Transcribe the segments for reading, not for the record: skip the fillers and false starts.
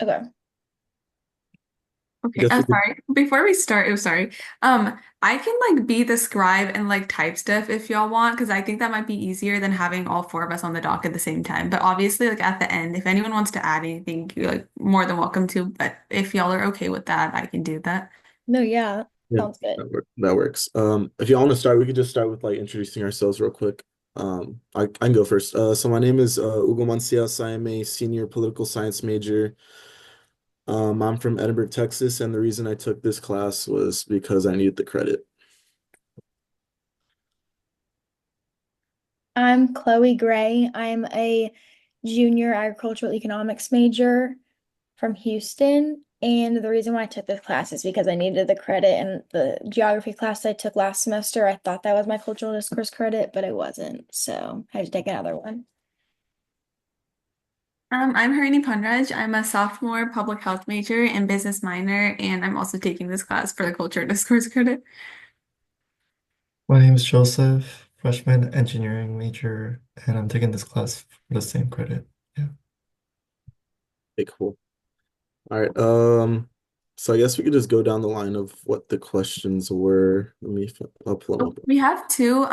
Okay. I Okay, guess we could. sorry. Before we start, oh sorry. I can like be the scribe and like type stuff if y'all want, because I think that might be easier than having all four of us on the dock at the same time. But obviously, like at the end, if anyone wants to add anything, you're like more than welcome to. But if y'all are okay with that, I can do that. No, yeah, Yeah. sounds good. That works. If y'all want to start, we could just start with like introducing ourselves real quick. I can go first. So my name is Hugo Mancias. I am a senior political science major. I'm from Edinburgh, Texas, and the reason I took this class was because I needed the credit. I'm Chloe Gray. I'm a junior agricultural economics major from Houston. And the reason why I took this class is because I needed the credit. And the geography class I took last semester, I thought that was my cultural discourse credit, but it wasn't. So I had to take another one. I'm Harini Punraj. I'm a sophomore public health major and business minor, and I'm also taking this class for the culture discourse credit. My name is Joseph, freshman engineering major, and I'm taking this class for the same credit. Yeah. Okay, cool. All right. So I guess we could just go down the line of what the questions were. I'll pull them Oh, up. we have two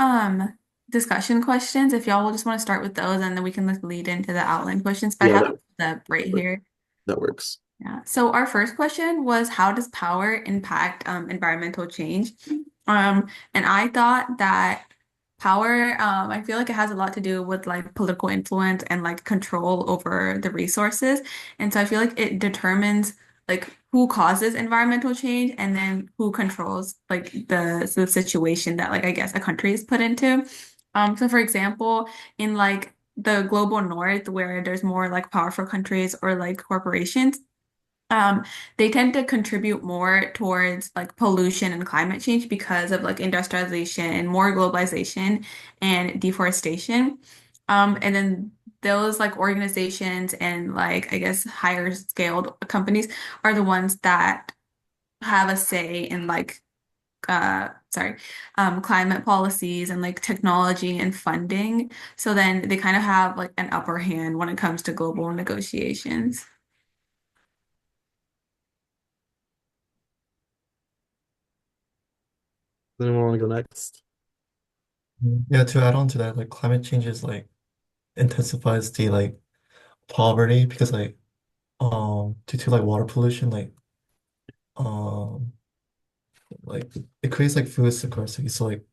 discussion questions. If y'all will just want to start with those, and then we can like lead into the outline questions. But I Yeah, have the right that works. here. That works. Yeah. So our first question was, how does power impact environmental change? And I thought that power, I feel like it has a lot to do with like political influence and like control over the resources. And so I feel like it determines like who causes environmental change and then who controls like the situation that like I guess a country is put into. So for example, in like the global north where there's more like powerful countries or like corporations, um, they tend to contribute more towards like pollution and climate change because of like industrialization and more globalization and deforestation. And then those like organizations and like I guess higher scaled companies are the ones that have a say in like climate policies and like technology and funding. So then they kind of have like an upper hand when it comes to global negotiations. Does anyone want to go next? Yeah, to add on to that, like climate change is like intensifies the like poverty because like due to like water pollution, um like it creates like food scarcity. So like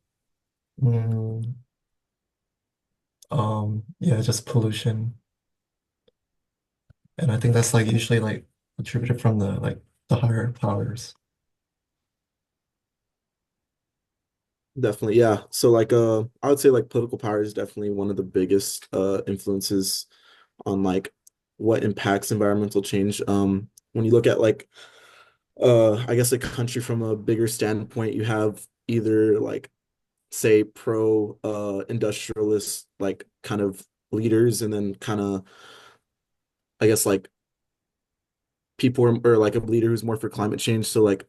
mm, yeah, just pollution. And I think that's like usually like attributed from the higher powers. Definitely, yeah. So like I would say like political power is definitely one of the biggest influences on like what impacts environmental change. When you look at like I guess a country from a bigger standpoint, you have either like say pro industrialist like kind of leaders and then kind of I guess like people or like a leader who's more for climate change. So like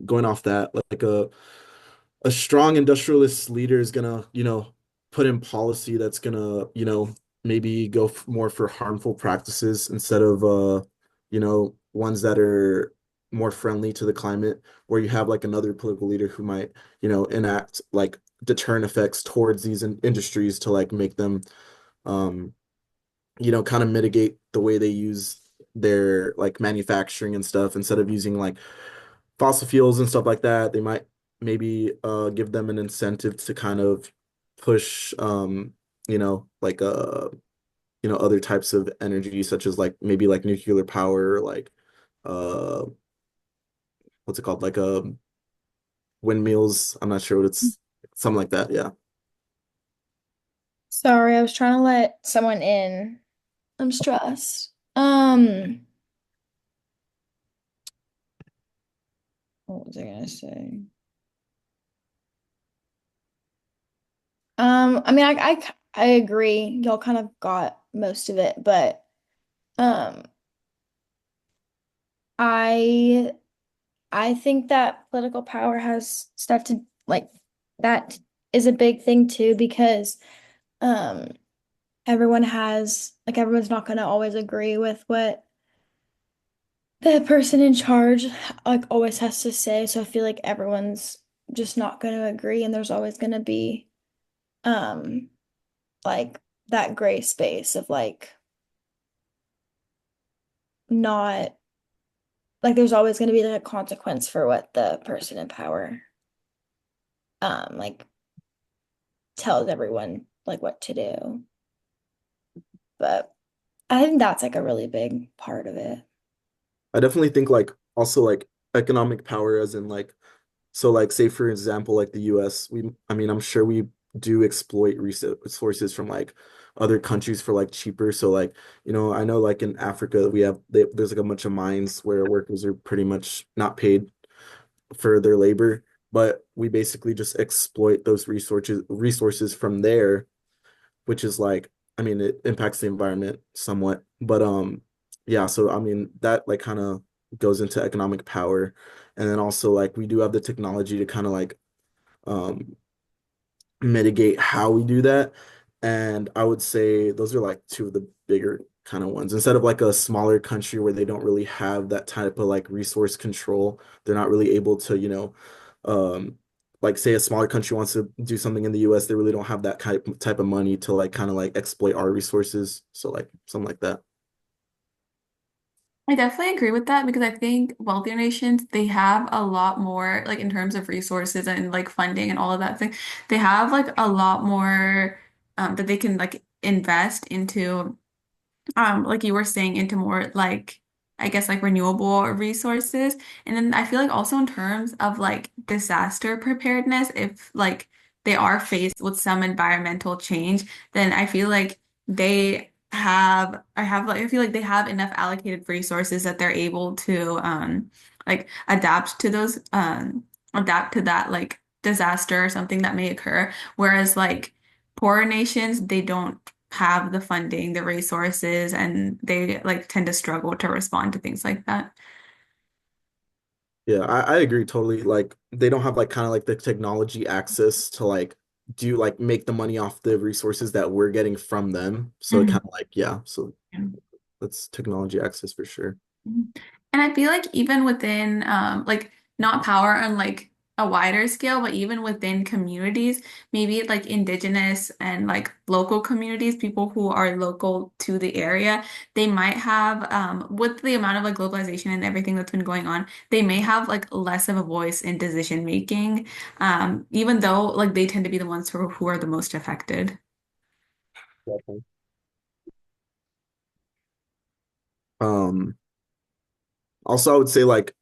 going off that, like a strong industrialist leader is gonna, put in policy that's gonna, maybe go more for harmful practices instead of, ones that are more friendly to the climate, where you have like another political leader who might, enact like deterrent effects towards these industries to like make them, um, kind of mitigate the way they use their like manufacturing and stuff instead of using like fossil fuels and stuff like that. They might maybe give them an incentive to kind of push like other types of energy such as like maybe like nuclear power or like uh what's it called? Like windmills. I'm not sure what it's something like that. Yeah. Sorry, I was trying to let someone in. I'm stressed. What was I gonna say? I mean, I agree. Y'all kind of got most of it, but um, I I think that political power has stuff to like that is a big thing too because um everyone has like everyone's not gonna always agree with what the person in charge like always has to say. So I feel like everyone's just not going to agree, and there's always going to be um like that gray space of like not like there's always going to be like a consequence for what the person in power like tells everyone like what to do. But I think that's like a really big part of it. I definitely think like also like economic power as in like so like say for example like the US I mean I'm sure we do exploit resources from like other countries for like cheaper so like I know like in Africa there's like a bunch of mines where workers are pretty much not paid for their labor but we basically just exploit those resources from there which is like, I mean, it impacts the environment somewhat, but yeah, so I mean that like kind of goes into economic power, and then also like we do have the technology to kind of like um mitigate how we do that, and I would say those are like two of the bigger kind of ones. Instead of like a smaller country where they don't really have that type of like resource control, they're not really able to, um like say a smaller country wants to do something in the US, they really don't have that type of money to like kind of like exploit our resources. So like something like that. I definitely agree with that because I think wealthier nations, they have a lot more, like in terms of resources and like funding and all of that thing, they have like a lot more that they can like invest into like you were saying, into more like I guess like renewable resources. And then I feel like also in terms of like disaster preparedness, if like they are faced with some environmental change, then I feel like I feel like they have enough allocated resources that they're able to like adapt to that like disaster or something that may occur. Whereas like poorer nations, they don't have the funding, the resources, and they like tend to struggle to respond to things like that. Yeah, I agree totally. Like they don't have like kind of like the technology access to like do like make the money off the resources that we're getting from them. So it kind Mhm. of like yeah, so that's technology access for sure. Mhm. And I feel like even within like not power on like a wider scale, but even within communities, maybe like indigenous and like local communities, people who are local to the area, they might have with the amount of like globalization and everything that's been going on, they may have like less of a voice in decision making, even though like they tend to be the ones who are the most affected. Definitely. Um, Also I would say like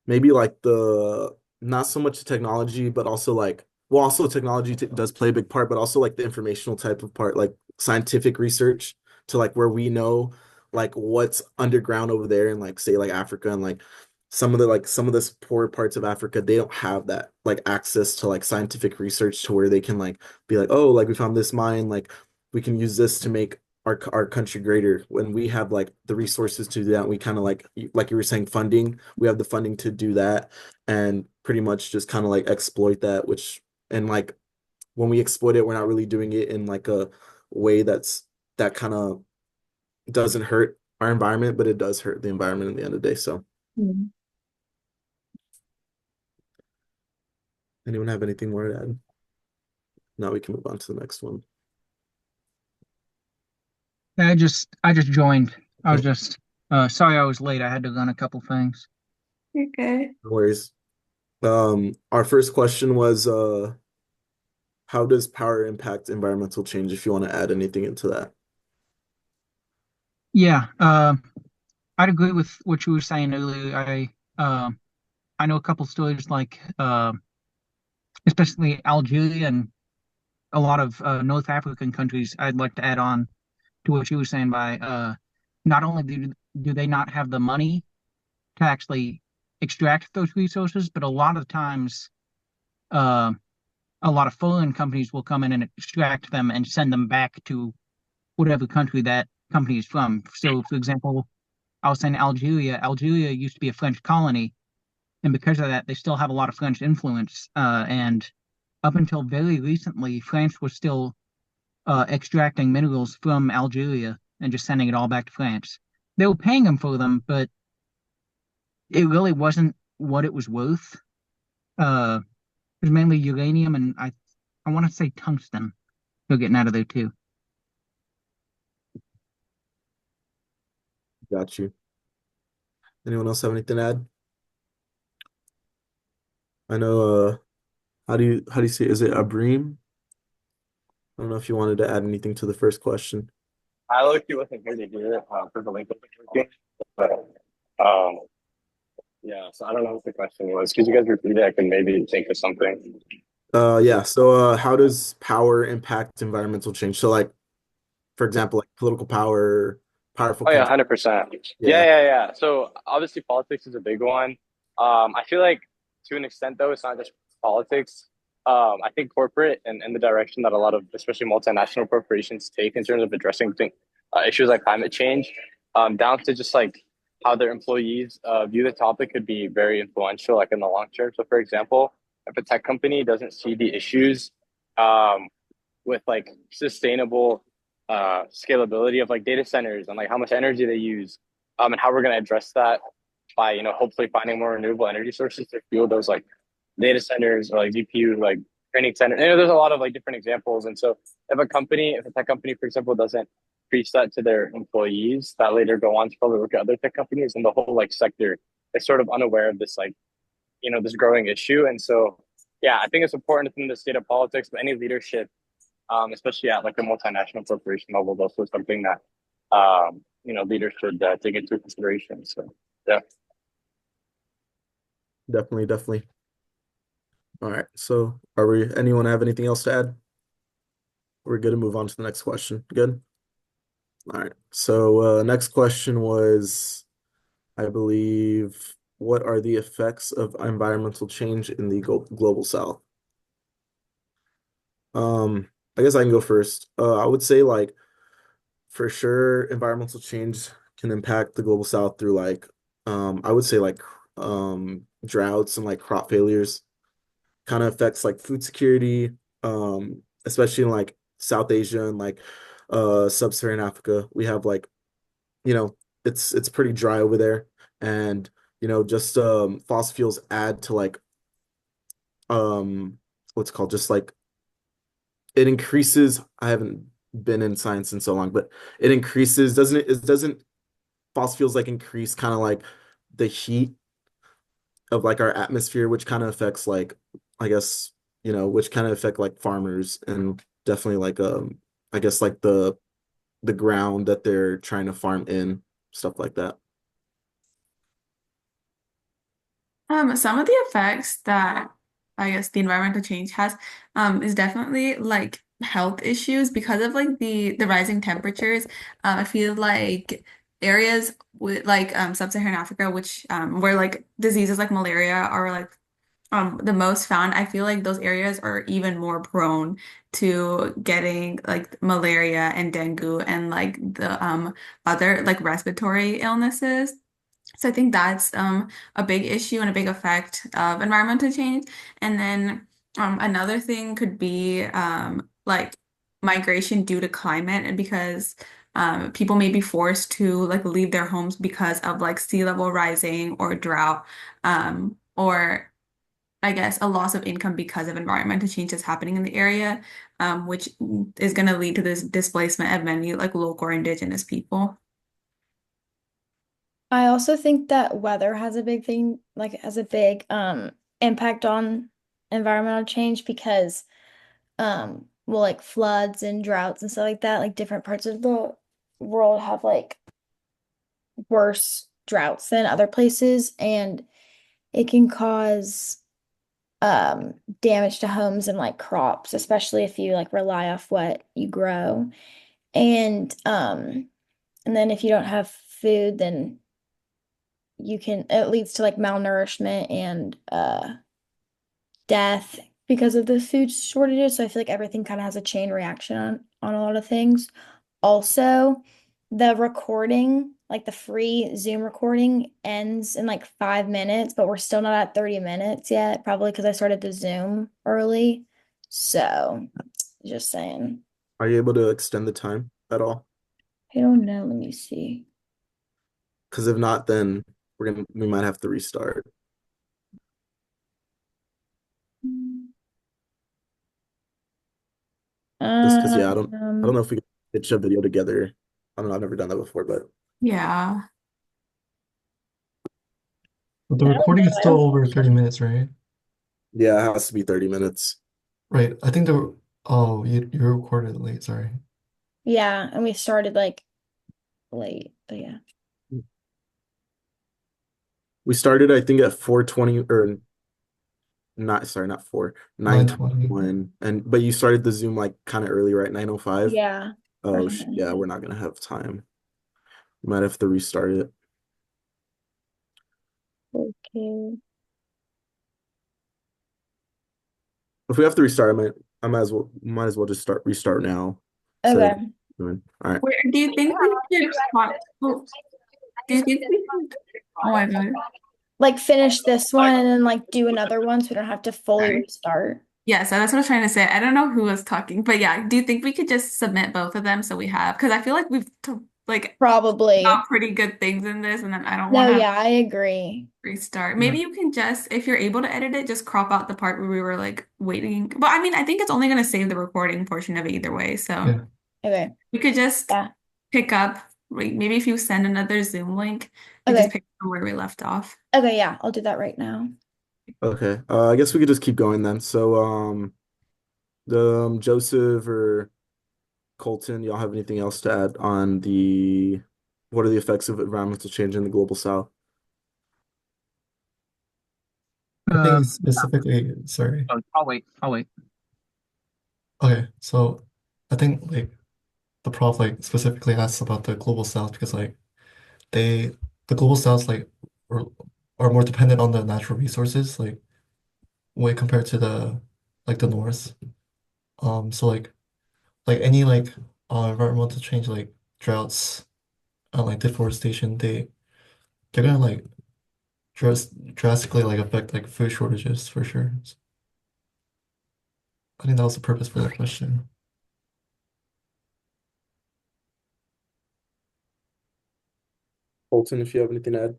maybe like the not so much the technology, but also like well, also technology t does play a big part, but also like the informational type of part, like scientific research to like where we know like what's underground over there in like say like Africa and like some of this poor parts of Africa, they don't have that like access to like scientific research to where they can like be like, oh, like we found this mine, like we can use this to make our country greater when we have like the resources to do that. We kind of like you were saying, funding. We have the funding to do that and pretty much just kind of like exploit that, which and like when we exploit it, we're not really doing it in like a way that kind of doesn't hurt our environment, but it does hurt the environment at the end of the day. So Mhm. anyone have anything more to add? Now we can move on to the next one. I just joined. I was Oh, just sorry I was late. I had to run a couple things. Okay. no worries. Our first question was how does power impact environmental change? If you want to add anything into that. Yeah, I'd agree with what you were saying earlier. I know a couple stories like especially Algeria and a lot of North African countries. I'd like to add on to what you were saying by not only do they not have the money to actually extract those resources, but a lot of times uh, a lot of foreign companies will come in and extract them and send them back to whatever country that company is from. So, for example, I was saying Algeria. Algeria used to be a French colony, and because of that, they still have a lot of French influence. And up until very recently, France was still extracting minerals from Algeria and just sending it all back to France. They were paying them for them, but it really wasn't what it was worth. Uh, it was mainly uranium and I want to say tungsten they're getting out of there too. Got you. Anyone else have anything to add? I know, how do you say, is it Abreem? I don't know if you wanted to add anything to the first question. I look wasn't here to hear it for the link of the working, but um, yeah. So I don't know what the question was. Could you guys repeat it? I can maybe think of something. Yeah, so how does power impact environmental change? So like, for example, like political power, powerful Oh yeah, countries. 100%. Yeah, Yeah. So obviously politics is a big one. I feel like to an extent though, it's not just politics. I think corporate and the direction that a lot of, especially multinational corporations take in terms of addressing issues like climate change, down to just like how their employees view the topic could be very influential, like in the long term. So for example, if a tech company doesn't see the issues um, with like sustainable scalability of like data centers and like how much energy they use, and how we're going to address that by hopefully finding more renewable energy sources to fuel those like data centers or like GPU like training center. There's a lot of like different examples, and so if a tech company, for example, doesn't preach that to their employees, that later go on to probably work at other tech companies, and the whole like sector is sort of unaware of this like this growing issue, and so. Yeah, I think it's important in the state of politics, but any leadership especially at like a multinational corporation level, is also something that leaders should take into consideration. So yeah. definitely, definitely. All right, so anyone have anything else to add? We're good to move on to the next question. Good. All right, so next question was, I believe, what are the effects of environmental change in the global south? I guess I can go first. I would say like for sure environmental change can impact the global south through like I would say like droughts and like crop failures. Kind of affects like food security, especially in like South Asia and like sub-Saharan Africa. We have like, you know, it's pretty dry over there. And, just fossil fuels add to like what's it called, just like it increases. I haven't been in science in so long, but it increases, doesn't fossil fuels like increase kind of like the heat of like our atmosphere, which kind of affects like, I guess, which kind of affect like farmers and definitely like I guess like the ground that they're trying to farm in, stuff like that. Some of the effects that I guess the environmental change has is definitely like health issues because of like the rising temperatures. I feel like areas with like sub-Saharan Africa, which where like diseases like malaria are like the most found, I feel like those areas are even more prone to getting like malaria and dengue and like the other like respiratory illnesses. So I think that's a big issue and a big effect of environmental change. And then another thing could be like migration due to climate and because people may be forced to like leave their homes because of like sea level rising or drought or I guess a loss of income because of environmental changes happening in the area, which is going to lead to this displacement of many like local or indigenous people. I also think that weather has a big thing, like has a big impact on environmental change because well like floods and droughts and stuff like that, like different parts of the world have like worse droughts than other places and it can cause damage to homes and like crops, especially if you like rely off what you grow. And then if you don't have food, then it leads to like malnourishment and death because of the food shortages. So I feel like everything kind of has a chain reaction on a lot of things. Also, the recording, like the free Zoom recording ends in like 5 minutes, but we're still not at 30 minutes yet, probably because I started the Zoom early. So just saying. Are you able to extend the time at all? I don't know. Let me see. Because if not, then we might have to restart. Just because, yeah, I don't know if we could pitch a video together. I don't know, I've never done that before, but Yeah. But the I don't recording is still know. over 30 minutes, right? yeah, it has to be 30 minutes. Right. I think oh, you recorded late, sorry. Yeah, and we started like late, but yeah. We started, I think, at 4:20 or not, sorry, not 4, 9:20. 9:21. But you started the Zoom like kind of early, right? 9:05. Yeah. Oh, yeah, we're not gonna have time. We might have to restart it. Okay. If we have to restart, I might as well just restart now. Instead of Okay. doing. All right. Where do you think we should oh, do you think we should, oh my God. Like finish this one and then like do another one so we don't have to fully Sorry. restart. Yeah, so that's what I was trying to say. I don't know who was talking, but yeah, do you think we could just submit both of them so we have, because I feel like we've like Probably. got pretty good things in this, and then I don't No, want to yeah, I agree. restart. Yeah. Maybe you can just, if you're able to edit it, just crop out the part where we were like waiting. But I mean, I think it's only going to save the recording portion of it either way. So Yeah. Okay. we could just Yeah. pick up, like, maybe if you send another Zoom link, we Okay. just pick up where we left off. Okay, yeah, I'll do that right now. Okay. I guess we could just keep going then. So, Joseph or Colton, y'all have anything else to add on what are the effects of environmental change in the global south? I Uh, think specifically, sorry. I'll wait. I'll wait. Okay, so I think like the prof like specifically asks about the global south because like they the global south like are, are more dependent on the natural resources like way compared to the north. So like any like environmental change like droughts and like deforestation they're gonna like drastically like affect like food shortages for sure. So I think that was the purpose for that question. Colton, if you have anything to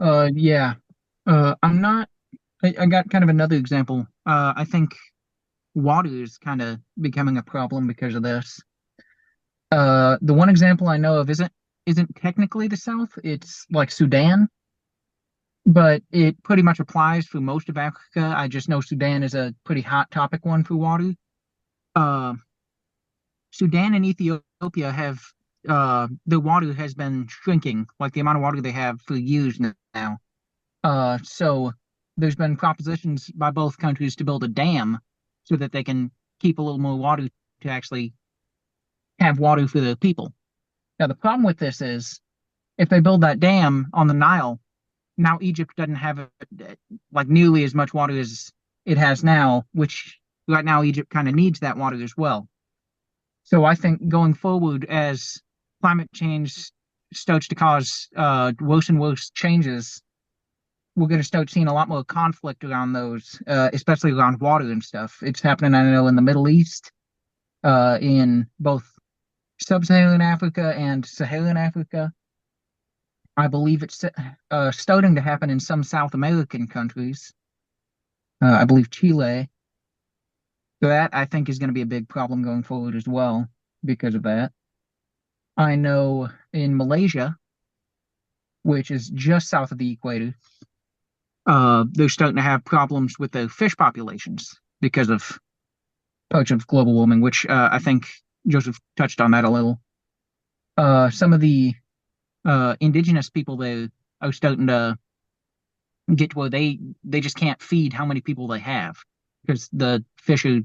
add. Yeah. I'm not. I got kind of another example. I think water is kind of becoming a problem because of this. The one example I know of isn't technically the South. It's like Sudan, but it pretty much applies for most of Africa. I just know Sudan is a pretty hot topic one for water. Uh, Sudan and Ethiopia have the water has been shrinking, like the amount of water they have for years now. So there's been propositions by both countries to build a dam so that they can keep a little more water to actually have water for the people. Now, the problem with this is if they build that dam on the Nile, now Egypt doesn't have like nearly as much water as it has now, which right now Egypt kind of needs that water as well. So I think going forward, as climate change starts to cause worse and worse changes, we're going to start seeing a lot more conflict around those, especially around water and stuff. It's happening, I know, in the Middle East, in both sub-Saharan Africa and Saharan Africa. I believe it's starting to happen in some South American countries. I believe Chile. So that I think is going to be a big problem going forward as well because of that. I know in Malaysia, which is just south of the equator, they're starting to have problems with their fish populations because of parts of global warming, which I think Joseph touched on that a little. Some of the indigenous people there are starting to get to where they just can't feed how many people they have because the fish are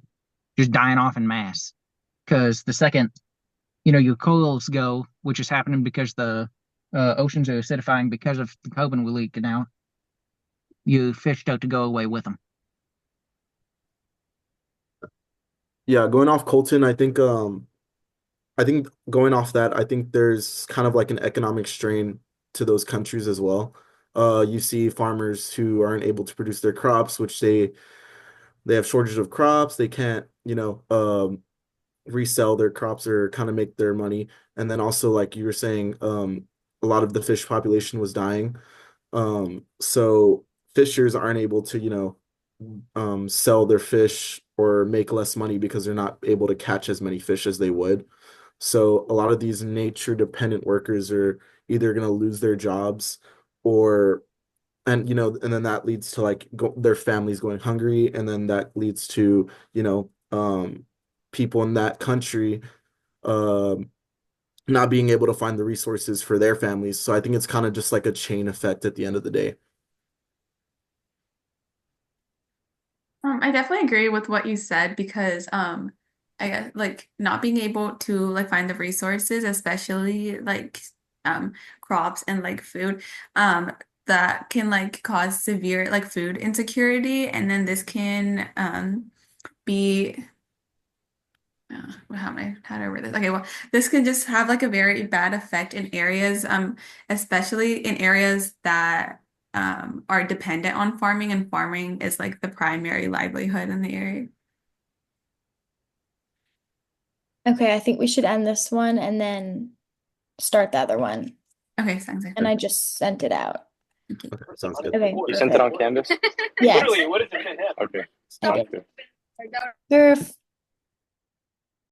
just dying off in mass. Because the second your corals go, which is happening because the oceans are acidifying because of the carbon we leak now, your fish start to go away with them. Yeah, going off Colton, I think going off that, I think there's kind of like an economic strain to those countries as well. You see farmers who aren't able to produce their crops, which they have shortage of crops. They can't, resell their crops or kind of make their money. And then also, like you were saying, a lot of the fish population was dying. So fishers aren't able to, sell their fish or make less money because they're not able to catch as many fish as they would. So a lot of these nature dependent workers are either going to lose their jobs or and then that leads to like their families going hungry, and then that leads to, people in that country um not being able to find the resources for their families. So I think it's kind of just like a chain effect at the end of the day. I definitely agree with what you said because I guess like not being able to like find the resources, especially like crops and like food, um that can like cause severe like food insecurity, and then this can be how do I word this? Okay, well, this can just have like a very bad effect in areas, especially in areas that are dependent on farming, and farming is like the primary livelihood in the area. Okay, I think we should end this one and then start the other one. Okay, sounds good. And I just sent it out. Okay. Okay, sounds good. Okay, You sent it perfect. on Canvas? Yes. Okay. I did. Okay. Perf.